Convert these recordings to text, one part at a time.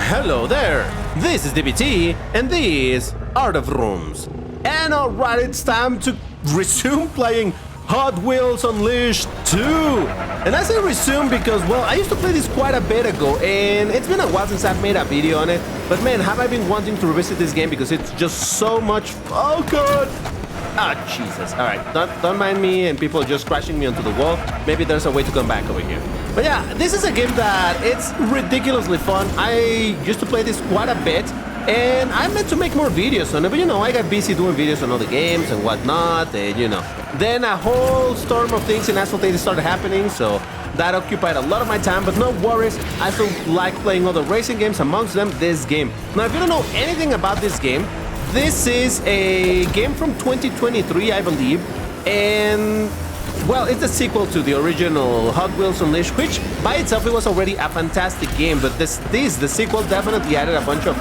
Hello there, this is DBT, and these are the rooms. And alright, it's time to resume playing Hot Wheels Unleashed 2. And I say resume because, well, I used to play this quite a bit ago, and it's been a while since I've made a video on it. But man, have I been wanting to revisit this game because it's just so much. Oh god! Ah, Jesus. Alright, don't mind me and people just crashing me onto the wall. Maybe there's a way to come back over here. But yeah, this is a game that it's ridiculously fun. I used to play this quite a bit, and I meant to make more videos on it, but you know, I got busy doing videos on other games and whatnot, and you know. Then a whole storm of things in Asphalt 80 started happening, so that occupied a lot of my time, but no worries. I still like playing other racing games, amongst them this game. Now, if you don't know anything about this game, this is a game from 2023, I believe, and well, it's a sequel to the original Hot Wheels Unleashed, which by itself it was already a fantastic game, but the sequel definitely added a bunch of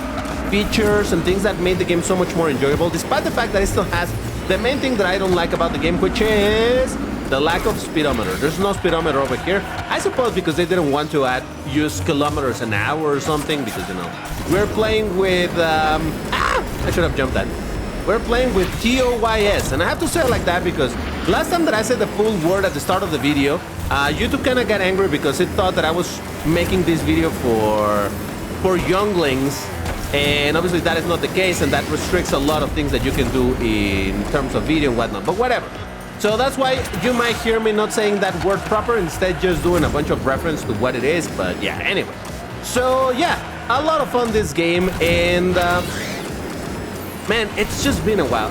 features and things that made the game so much more enjoyable, despite the fact that it still has the main thing that I don't like about the game, which is the lack of speedometer. There's no speedometer over here. I suppose because they didn't want to use kilometers an hour or something, because, you know, we're playing with, I should have jumped that. We're playing with TOYS, and I have to say it like that because last time that I said the full word at the start of the video, YouTube kind of got angry because it thought that I was making this video for younglings, and obviously that is not the case, and that restricts a lot of things that you can do in terms of video and whatnot, but whatever. So that's why you might hear me not saying that word proper, instead just doing a bunch of reference to what it is, but yeah, anyway. So yeah, a lot of fun this game, and man, it's just been a while.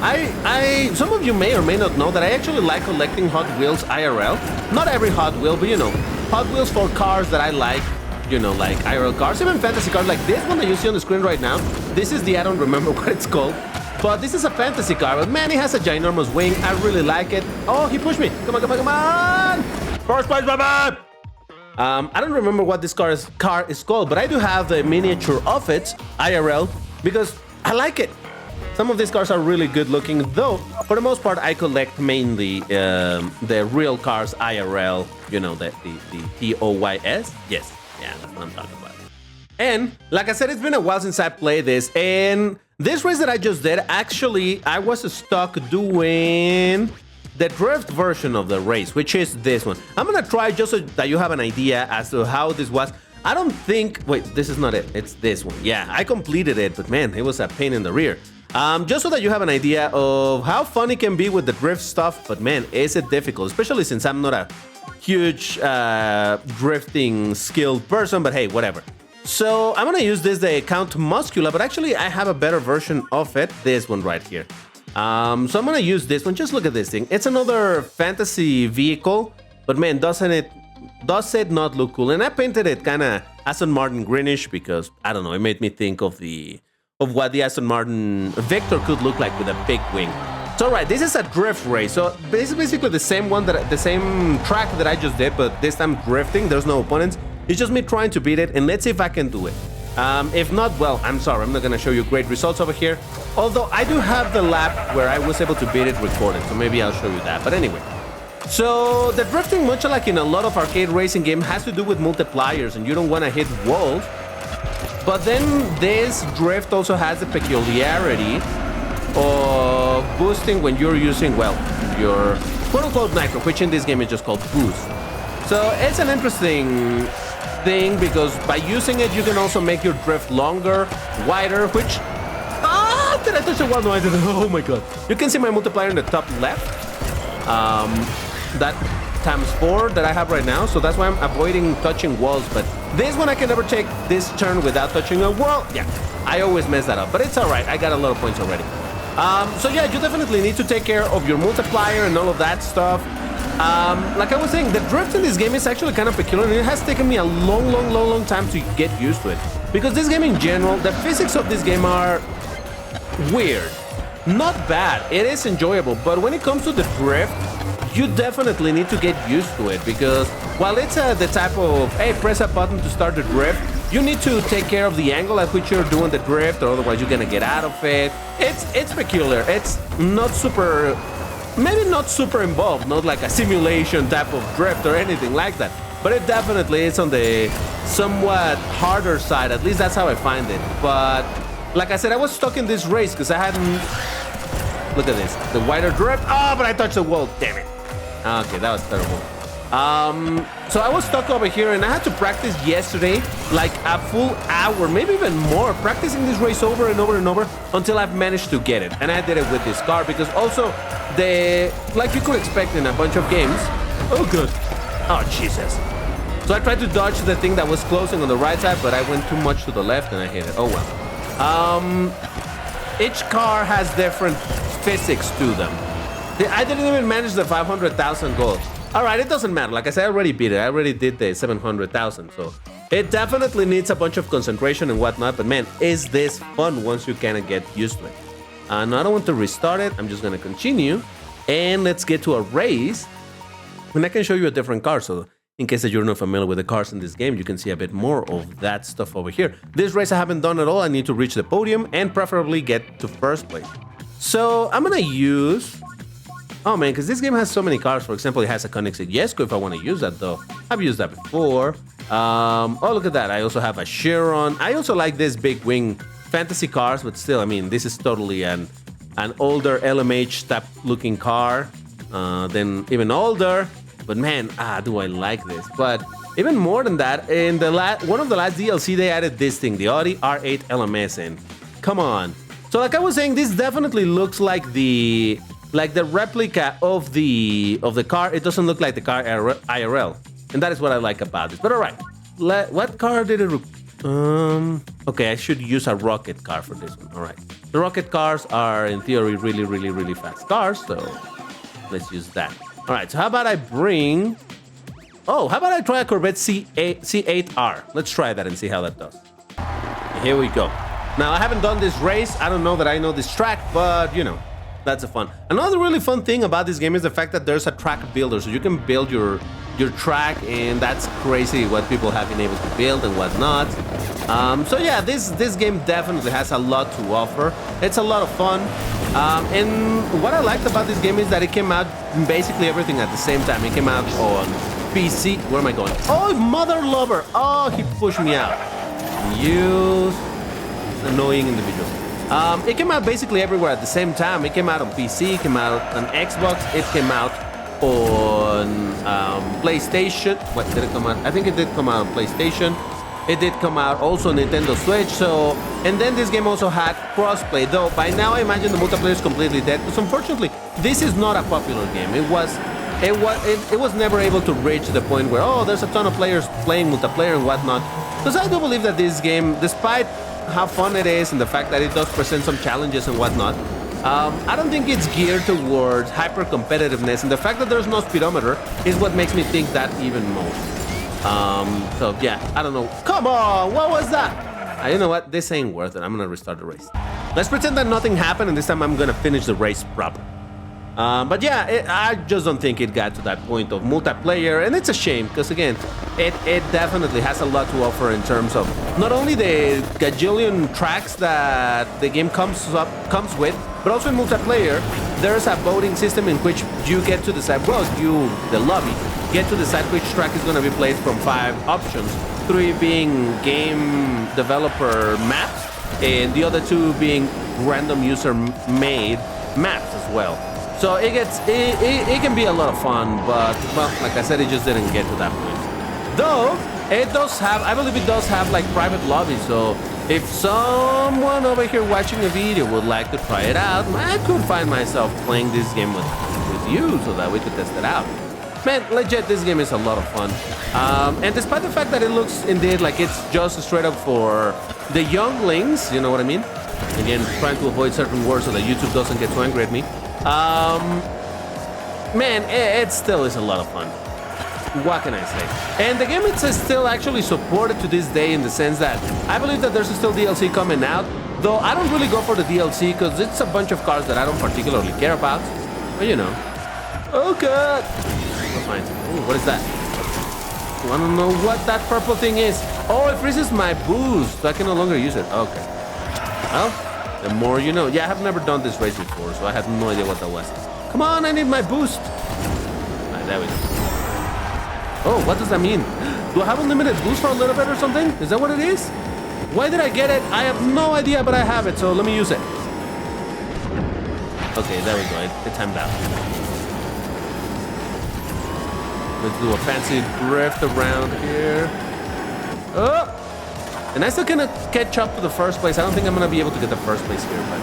Some of you may or may not know that I actually like collecting Hot Wheels IRL. Not every Hot Wheel, but you know, Hot Wheels for cars that I like, you know, like IRL cars, even fantasy cars like this one that you see on the screen right now. This is I don't remember what it's called, but this is a fantasy car, but man, it has a ginormous wing. I really like it. Oh, he pushed me. Come on, come on, come on. First place, baby. I don't remember what this car is called, but I do have the miniature of it, IRL, because I like it. Some of these cars are really good looking, though for the most part I collect mainly the real cars IRL, you know, the TOYS. Yes, yeah, that's what I'm talking about. And like I said, it's been a while since I played this, and this race that I just did, actually I was stuck doing the drift version of the race, which is this one. I'm gonna try just so that you have an idea as to how this was. I don't think, wait, this is not it, it's this one. Yeah, I completed it, but man, it was a pain in the rear. Just so that you have an idea of how fun it can be with the drift stuff, but man, is it difficult, especially since I'm not a huge drifting skilled person, but hey, whatever. So I'm gonna use this, the Count Muscula, but actually I have a better version of it, this one right here. So I'm gonna use this one. Just look at this thing. It's another fantasy vehicle, but man, does it not look cool? And I painted it kind of Aston Martin greenish because, I don't know, it made me think of what the Aston Martin Victor could look like with a big wing. So right, this is a drift race. So this is basically the same track that I just did, but this time drifting. There's no opponents. It's just me trying to beat it, and let's see if I can do it. If not, well, I'm sorry, I'm not gonna show you great results over here. Although I do have the lap where I was able to beat it recorded, so maybe I'll show you that. But anyway, so the drifting, much like in a lot of arcade racing games, has to do with multipliers, and you don't want to hit walls. But then this drift also has the peculiarity of boosting when you're using, well, your quote-unquote nitro, which in this game is just called boost. So it's an interesting thing because by using it, you can also make your drift longer, wider, which... Ah, did I touch the wall? No, I didn't. Oh my god. You can see my multiplier in the top left. That ×4 that I have right now, so that's why I'm avoiding touching walls, but this one I can never take this turn without touching a wall. Yeah, I always mess that up, but it's alright, I got a lot of points already. So yeah, you definitely need to take care of your multiplier and all of that stuff. Like I was saying, the drift in this game is actually kind of peculiar, and it has taken me a long time to get used to it. Because this game in general, the physics of this game are weird. Not bad, it is enjoyable, but when it comes to the drift, you definitely need to get used to it, because while it's the type of, hey, press a button to start the drift, you need to take care of the angle at which you're doing the drift, or otherwise you're gonna get out of it. It's peculiar. It's not super, maybe not super involved, not like a simulation type of drift or anything like that. but it definitely is on the somewhat harder side. At least that's how I find it. But like I said, I was stuck in this race because I hadn't... Look at this. The wider drift. Oh, but I touched the wall. Damn it. Okay, that was terrible. So I was stuck over here and I had to practice yesterday like a full hour, maybe even more, practicing this race over and over and over until I've managed to get it. And I did it with this car because also like you could expect in a bunch of games. Oh, good. Oh, Jesus. So I tried to dodge the thing that was closing on the right side, but I went too much to the left and I hit it. Oh, well. Each car has different physics to them. I didn't even manage the 500,000 gold. All right, it doesn't matter. Like I said, I already beat it. I already did the 700,000. So it definitely needs a bunch of concentration and whatnot. But man, is this fun once you kind of get used to it. Now I don't want to restart it. I'm just going to continue. And let's get to a race. And I can show you a different car. So in case that you're not familiar with the cars in this game, you can see a bit more of that stuff over here. This race I haven't done at all. I need to reach the podium and preferably get to first place. So I'm going to use... Oh man, because this game has so many cars. For example, it has a Koenigsegg Jesko if I want to use that though. I've used that before. Oh, look at that. I also have a Chiron. I also like this big wing fantasy cars, but still, I mean, this is totally an older LMH type looking car. Then even older. But man, do I like this. But even more than that, in the one of the last DLC, they added this thing, the Audi R8 LMS in. Come on. So like I was saying, this definitely looks like the replica of the car. It doesn't look like the car IRL, and that is what I like about this. But all right, what car did it? Okay, I should use a rocket car for this one. All right, the rocket cars are in theory really, really, really fast cars, so let's use that. All right, so how about I bring? Oh, how about I try a Corvette C8R? Let's try that and see how that does. Here we go. Now I haven't done this race. I don't know that I know this track, but you know. That's a fun. Another really fun thing about this game is the fact that there's a track builder, so you can build your track, and that's crazy what people have been able to build and whatnot. So yeah, this game definitely has a lot to offer. It's a lot of fun, and what I liked about this game is that it came out basically everything at the same time. It came out on PC. Where am I going? Oh, mother lover! Oh, he pushed me out. You annoying individual. It came out basically everywhere at the same time. It came out on PC, it came out on Xbox, it came out on PlayStation. What did it come out? I think it did come out on PlayStation. It did come out also on Nintendo Switch. So, and then this game also had crossplay. Though by now I imagine the multiplayer is completely dead. Because unfortunately, this is not a popular game. It was never able to reach the point where there's a ton of players playing multiplayer and whatnot. Because I do believe that this game, despite how fun it is and the fact that it does present some challenges and whatnot, I don't think it's geared towards hyper competitiveness, and the fact that there's no speedometer is what makes me think that even more. So yeah, I don't know. Come on, what was that? You know what? This ain't worth it. I'm gonna restart the race. Let's pretend that nothing happened, and this time I'm gonna finish the race proper. But yeah, I just don't think it got to that point of multiplayer, and it's a shame because again, it definitely has a lot to offer in terms of not only the gajillion tracks that the game comes with, but also in multiplayer, there's a voting system in which you get to decide, the lobby, get to decide which track is going to be played from 5 options, 3 being game developer maps, and the other 2 being random user made maps as well. So it can be a lot of fun, but well, like I said, it just didn't get to that point. Though it does have, I believe it does have like private lobbies. So if someone over here watching a video would like to try it out, I could find myself playing this game with you so that we could test it out. Man, legit, this game is a lot of fun. And despite the fact that it looks indeed like it's just straight up for the younglings, you know what I mean? Again, trying to avoid certain words so that YouTube doesn't get too angry at me. Man, it still is a lot of fun. What can I say? And the game is still actually supported to this day in the sense that I believe that there's still DLC coming out, though I don't really go for the DLC because it's a bunch of cars that I don't particularly care about. But you know. Oh god! Oh, fine. Ooh, what is that? I don't know what that purple thing is. Oh, it freezes my boost, so I can no longer use it. Okay. Well, the more you know. Yeah, I have never done this race before, so I have no idea what that was. Come on, I need my boost. Alright, there we go. Oh, what does that mean? Do I have unlimited boost for a little bit or something? Is that what it is? Why did I get it? I have no idea, but I have it, so let me use it. Okay, there we go. It timed out. Let's do a fancy drift around here. Oh! And I still cannot catch up to the first place. I don't think I'm gonna be able to get the first place here, but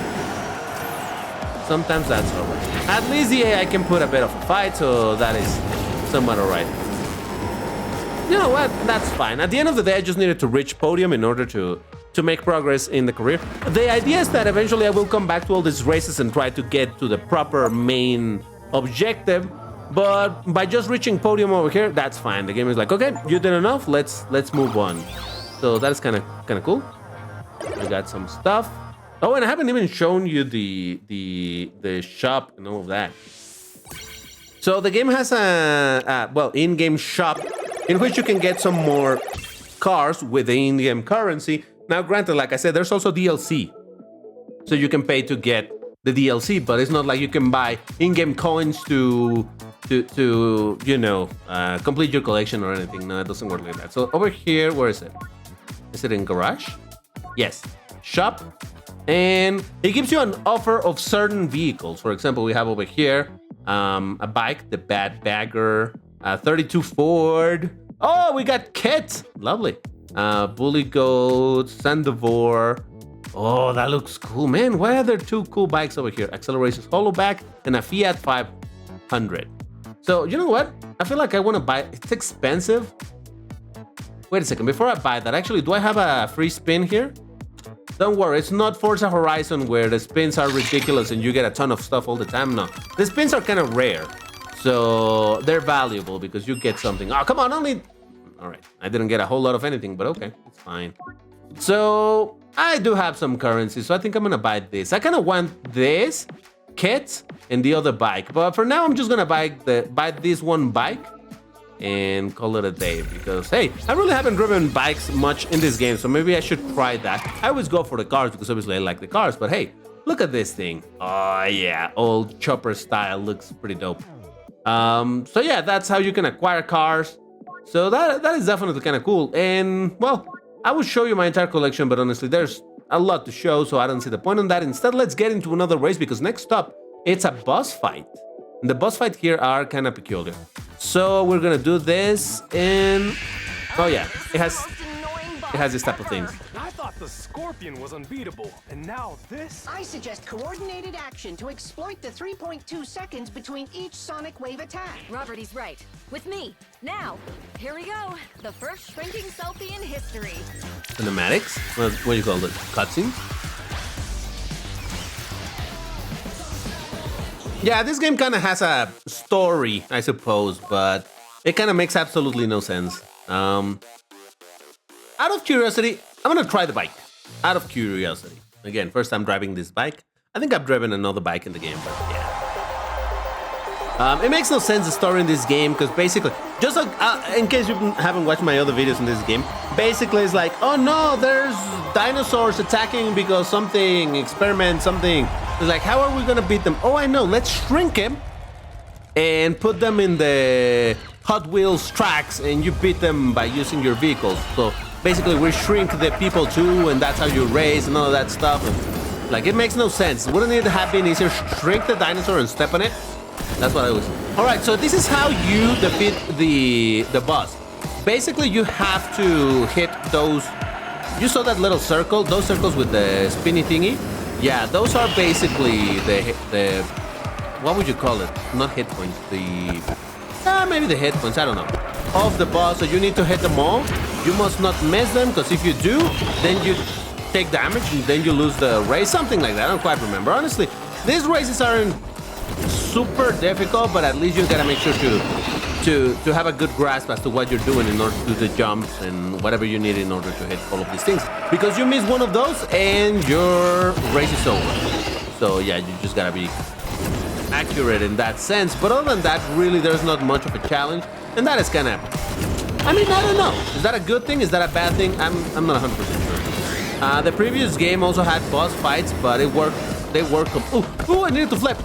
sometimes that's alright. At least the AI can put a bit of a fight, so that is somewhat alright. You know what? That's fine. At the end of the day, I just needed to reach podium in order to make progress in the career. The idea is that eventually I will come back to all these races and try to get to the proper main objective. But by just reaching podium over here, that's fine. The game is like, okay, you did enough. Let's move on. So that's kind of cool. We got some stuff. Oh, and I haven't even shown you the shop and all of that. So the game has a well, in-game shop in which you can get some more cars with the in-game currency. Now, granted, like I said, there's also DLC. So you can pay to get the DLC, but it's not like you can buy in-game coins to you know, complete your collection or anything. No, it doesn't work like that. So over here, where is it? Is it in garage? Yes. Shop. And it gives you an offer of certain vehicles. For example, we have over here a bike, the Bad Bagger, 32 Ford. Oh, we got Kit. Lovely. Bully Goat, Sandevore. Oh, that looks cool, man. Why are there two cool bikes over here? Accelerations Hollowback and a Fiat 500. So, you know what? I feel like I want to buy. It's expensive. Wait a second. Before I buy that, actually, do I have a free spin here? Don't worry, it's not Forza Horizon where the spins are ridiculous and you get a ton of stuff all the time. No, the spins are kind of rare. So they're valuable because you get something. Oh, come on, only... All right, I didn't get a whole lot of anything, but okay, it's fine. So I do have some currency, so I think I'm gonna buy this. I kind of want this kit and the other bike, but for now I'm just gonna buy this one bike and call it a day because, hey, I really haven't driven bikes much in this game, so maybe I should try that. I always go for the cars because obviously I like the cars, but hey, look at this thing. Oh yeah, old chopper style, looks pretty dope. So yeah, that's how you can acquire cars. So that is definitely kind of cool. And well, I will show you my entire collection, but honestly, there's a lot to show, so I don't see the point in that. Instead, let's get into another race because next up, it's a boss fight. And the boss fight here are kind of peculiar. So we're gonna do this and oh yeah, it has this type of things. I thought the Scorpion was unbeatable, and now this? I suggest coordinated action to exploit the 3.2 seconds between each sonic wave attack. Robert, he's right. With me. Now, here we go. The first shrinking selfie in history. Cinematics? What do you call it? Cutscenes? Yeah, this game kind of has a story, I suppose, but it kind of makes absolutely no sense. Out of curiosity, I'm gonna try the bike. Out of curiosity. Again, first time driving this bike. I think I've driven another bike in the game, but yeah. It makes no sense, the story in this game, because basically, just like, in case you haven't watched my other videos in this game, basically it's like, oh no, there's dinosaurs attacking because something, experiment, something. It's like, how are we gonna beat them? Oh, I know, let's shrink them and put them in the Hot Wheels tracks and you beat them by using your vehicles. So basically we shrink the people too, and that's how you race and all of that stuff. And, like, it makes no sense. Wouldn't it have been easier shrink the dinosaur and step on it? That's what I was. All right, so this is how you defeat the boss. Basically, you have to hit those. You saw that little circle, those circles with the spinny thingy. Yeah, those are basically the what would you call it? Not hit points. Maybe the hit points. I don't know. Of the boss, so you need to hit them all. You must not miss them, because if you do, then you take damage and then you lose the race. Something like that. I don't quite remember. Honestly, these races aren't super difficult, but at least you gotta make sure to have a good grasp as to what you're doing in order to do the jumps and whatever you need in order to hit all of these things. Because you miss one of those and your race is over. So yeah, you just gotta be accurate in that sense. But other than that, really, there's not much of a challenge, and that is kind of, I mean, I don't know. Is that a good thing? Is that a bad thing? I'm not 100% sure. The previous game also had boss fights, but it worked. They work. Ooh, I needed to flip.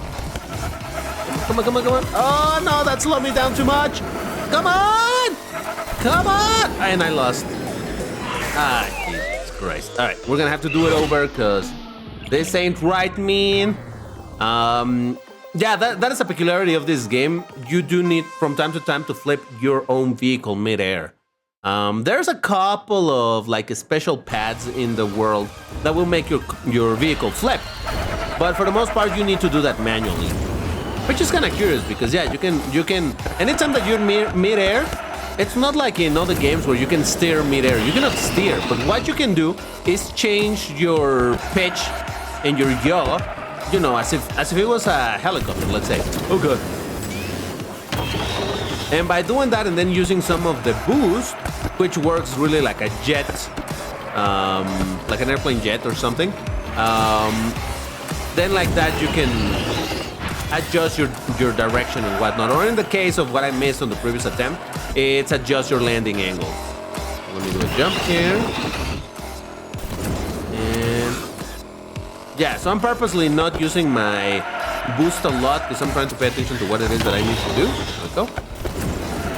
Come on, come on, come on. Oh, no, that slowed me down too much. Come on! Come on! And I lost. Ah, Jesus Christ. All right, we're gonna have to do it over because this ain't right, mean. Yeah, that is a peculiarity of this game. You do need, from time to time, to flip your own vehicle mid-air. There's a couple of like special pads in the world that will make your vehicle flip, but for the most part, you need to do that manually, which is kind of curious because yeah, you can. Anytime that you're mid-air, it's not like in other games where you can steer mid-air. You cannot steer, but what you can do is change your pitch and your yaw, you know, as if it was a helicopter, let's say. Oh god. And by doing that and then using some of the boost, which works really like a jet, like an airplane jet or something, then like that you can adjust your direction and whatnot. Or in the case of what I missed on the previous attempt, it's adjust your landing angle. Let me do a jump here. And yeah, so I'm purposely not using my boost a lot because I'm trying to pay attention to what it is that I need to do. There we go.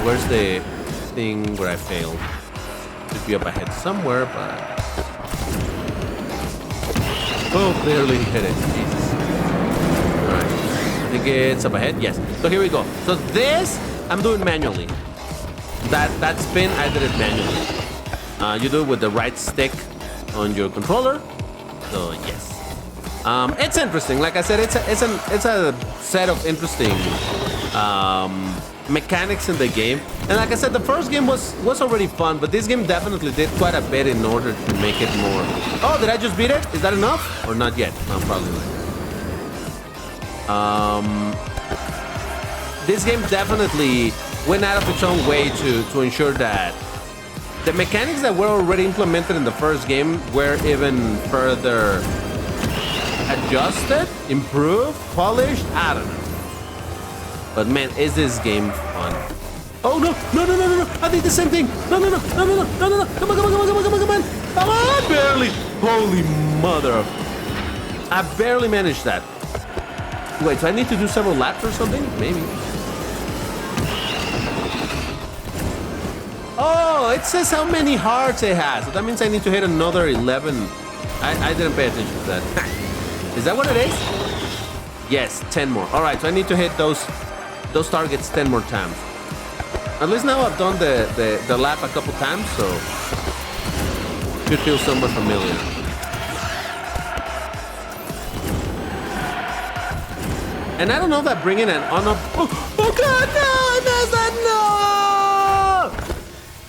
Where's the thing where I failed? Should be up ahead somewhere, but... Oh, barely hit it. Jesus. Alright. I think it's up ahead. Yes. So here we go. So this, I'm doing manually. That spin, I did it manually. You do it with the right stick on your controller. So, yes. It's interesting. Like I said, it's a set of interesting... mechanics in the game, and like I said, the first game was already fun, but this game definitely did quite a bit in order to make it more. Oh, did I just beat it? Is that enough or not yet? No, probably not. This game definitely went out of its own way to ensure that the mechanics that were already implemented in the first game were even further adjusted, improved, polished. I don't know. But man, is this game fun? Oh no, no, no, no, no, no! I did the same thing! No, no, no, no, no, no, no, no, no! Come on, come on, come on, come on, come on, come on! Come on, barely! Holy mother! I barely managed that. Wait, so I need to do several laps or something? Maybe. Oh, it says how many hearts it has. So that means I need to hit another 11. I didn't pay attention to that. Is that what it is? Yes, 10 more. All right, so I need to hit those targets 10 more times. At least now I've done the lap a couple times, so should feel somewhat familiar. And I don't know that bringing an oh god, no, I messed that, no!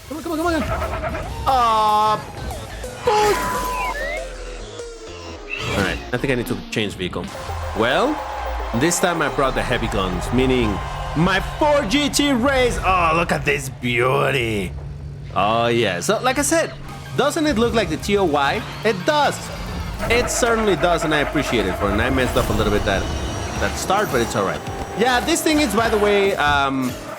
Come on, come on, come on. All right, I think I need to change vehicle. Well, this time I brought the heavy guns, meaning my 4GT race. Oh, look at this beauty. Oh, yeah. So, like I said, doesn't it look like the TOY? It does. It certainly does, and I appreciate it for it. And I messed up a little bit that start, but it's all right. Yeah, this thing is, by the way,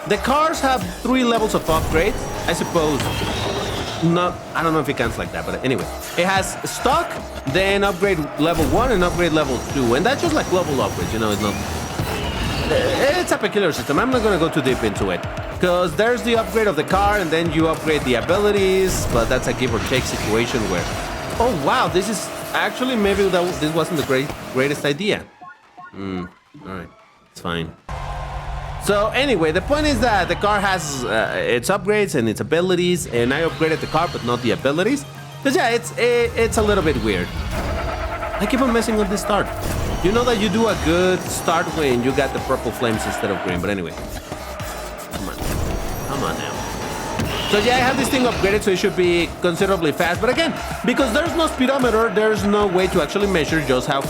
the cars have 3 levels of upgrades. I suppose, I don't know if it counts like that, but anyway. It has stock, then upgrade level 1 and upgrade level 2. And that's just like level upgrades, you know, it's not... It's a peculiar system. I'm not going to go too deep into it. Because there's the upgrade of the car, and then you upgrade the abilities, but that's a give or take situation where... Oh, wow, this is... Actually, maybe this wasn't the greatest idea. Alright, it's fine. So anyway, the point is that the car has its upgrades and its abilities, and I upgraded the car, but not the abilities. Because yeah, it's a little bit weird. I keep on messing up this start. You know that you do a good start when you got the purple flames instead of green, but anyway. Come on now. So yeah, I have this thing upgraded, so it should be considerably fast. But again, because there's no speedometer, there's no way to actually measure just how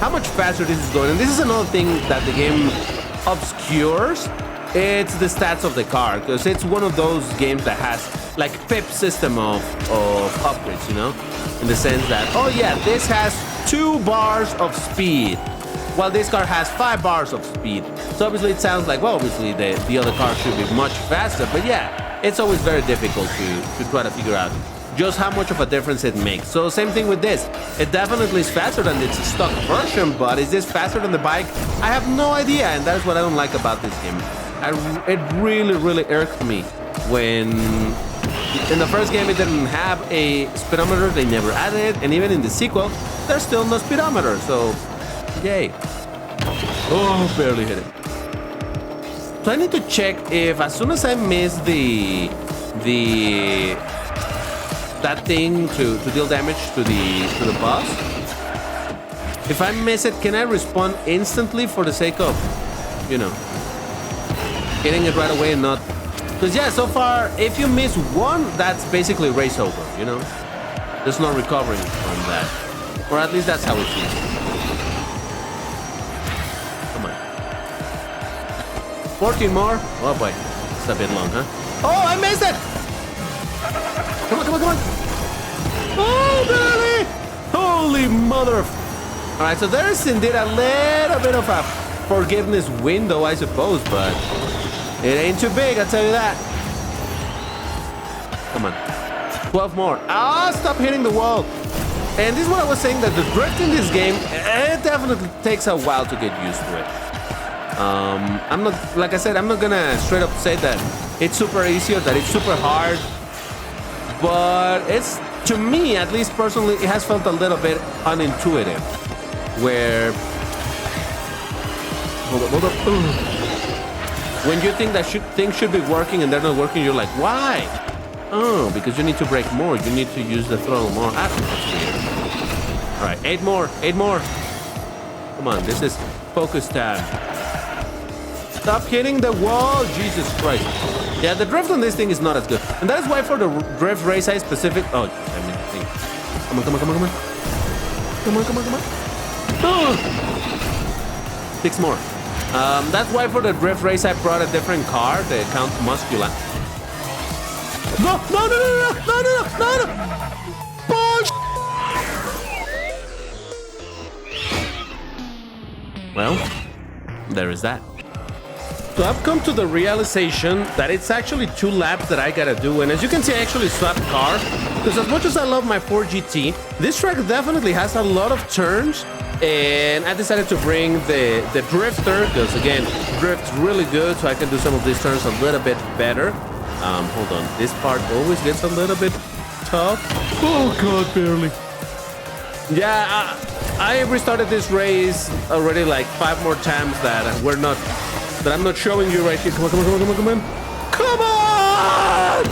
much faster this is going. And this is another thing that the game obscures. It's the stats of the car, because it's one of those games that has like pip system of upgrades, you know, in the sense that, oh yeah, this has 2 bars of speed, while this car has 5 bars of speed. So obviously it sounds like, well, obviously the other car should be much faster, but yeah, it's always very difficult to try to figure out just how much of a difference it makes. So same thing with this. It definitely is faster than its stock version, but is this faster than the bike? I have no idea, and that is what I don't like about this game. It really, really irked me When in the first game it didn't have a speedometer, they never added it, and even in the sequel, there's still no speedometer. So, yay! Oh, barely hit it. So I need to check if as soon as I miss that thing to deal damage to the boss, if I miss it, can I respawn instantly for the sake of, you know, getting it right away and not? Because yeah, so far, if you miss one, that's basically race over, you know? There's no recovering from that. Or at least that's how it feels. Come on. 14 more? Oh boy, it's a bit long, huh? Oh, I missed it! Come on, come on, come on! Oh, barely! Holy mother of... Alright, so there is indeed a little bit of a forgiveness window, I suppose, but... it ain't too big, I'll tell you that. Come on. 12 more. Ah, stop hitting the wall. And this is what I was saying, that the drift in this game, it definitely takes a while to get used to it. I'm not, like I said, I'm not gonna straight up say that it's super easy or that it's super hard. But it's, to me, at least personally, it has felt a little bit unintuitive. Where... Hold up. When you think that things should be working and they're not working, you're like, why? Oh, because you need to brake more. You need to use the throttle more. Ah, that's weird. All right, 8 more. 8 more. Come on, this is focus time. Stop hitting the wall. Jesus Christ. Yeah, the drift on this thing is not as good. And that is why for the drift race I specific... Oh, I mean, come on. Come on. Oh. 6 more. That's why for the drift race I brought a different car, the Count Muscula. No! Bullshit! Well, there is that. So I've come to the realization that it's actually 2 laps that I gotta do, and as you can see, I actually swapped car, because as much as I love my Ford GT, this track definitely has a lot of turns. And I decided to bring the drifter, because again, drift's really good, so I can do some of these turns a little bit better. Hold on, this part always gets a little bit tough. Oh god, barely. Yeah, I restarted this race already like 5 more times that I'm not showing you right here. Come on. Come on!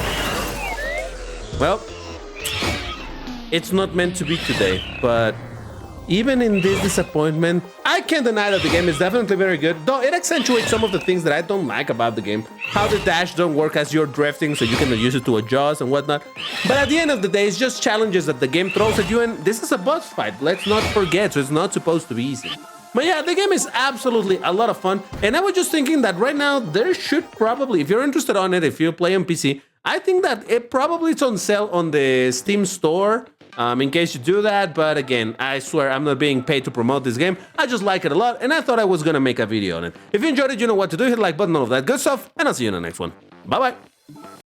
Well, it's not meant to be today, but even in this disappointment, I can't deny that the game is definitely very good, though it accentuates some of the things that I don't like about the game. How the dash don't work as you're drifting, so you can use it to adjust and whatnot. But at the end of the day, it's just challenges that the game throws at you, and this is a boss fight, let's not forget, so it's not supposed to be easy. But yeah, the game is absolutely a lot of fun, and I was just thinking that right now, there should probably, if you're interested on it, if you play on PC, I think that it probably is on sale on the Steam store. In case you do that, but again, I swear I'm not being paid to promote this game. I just like it a lot, and I thought I was gonna make a video on it. If you enjoyed it, you know what to do. Hit the like button, all of that good stuff, and I'll see you in the next one. Bye-bye.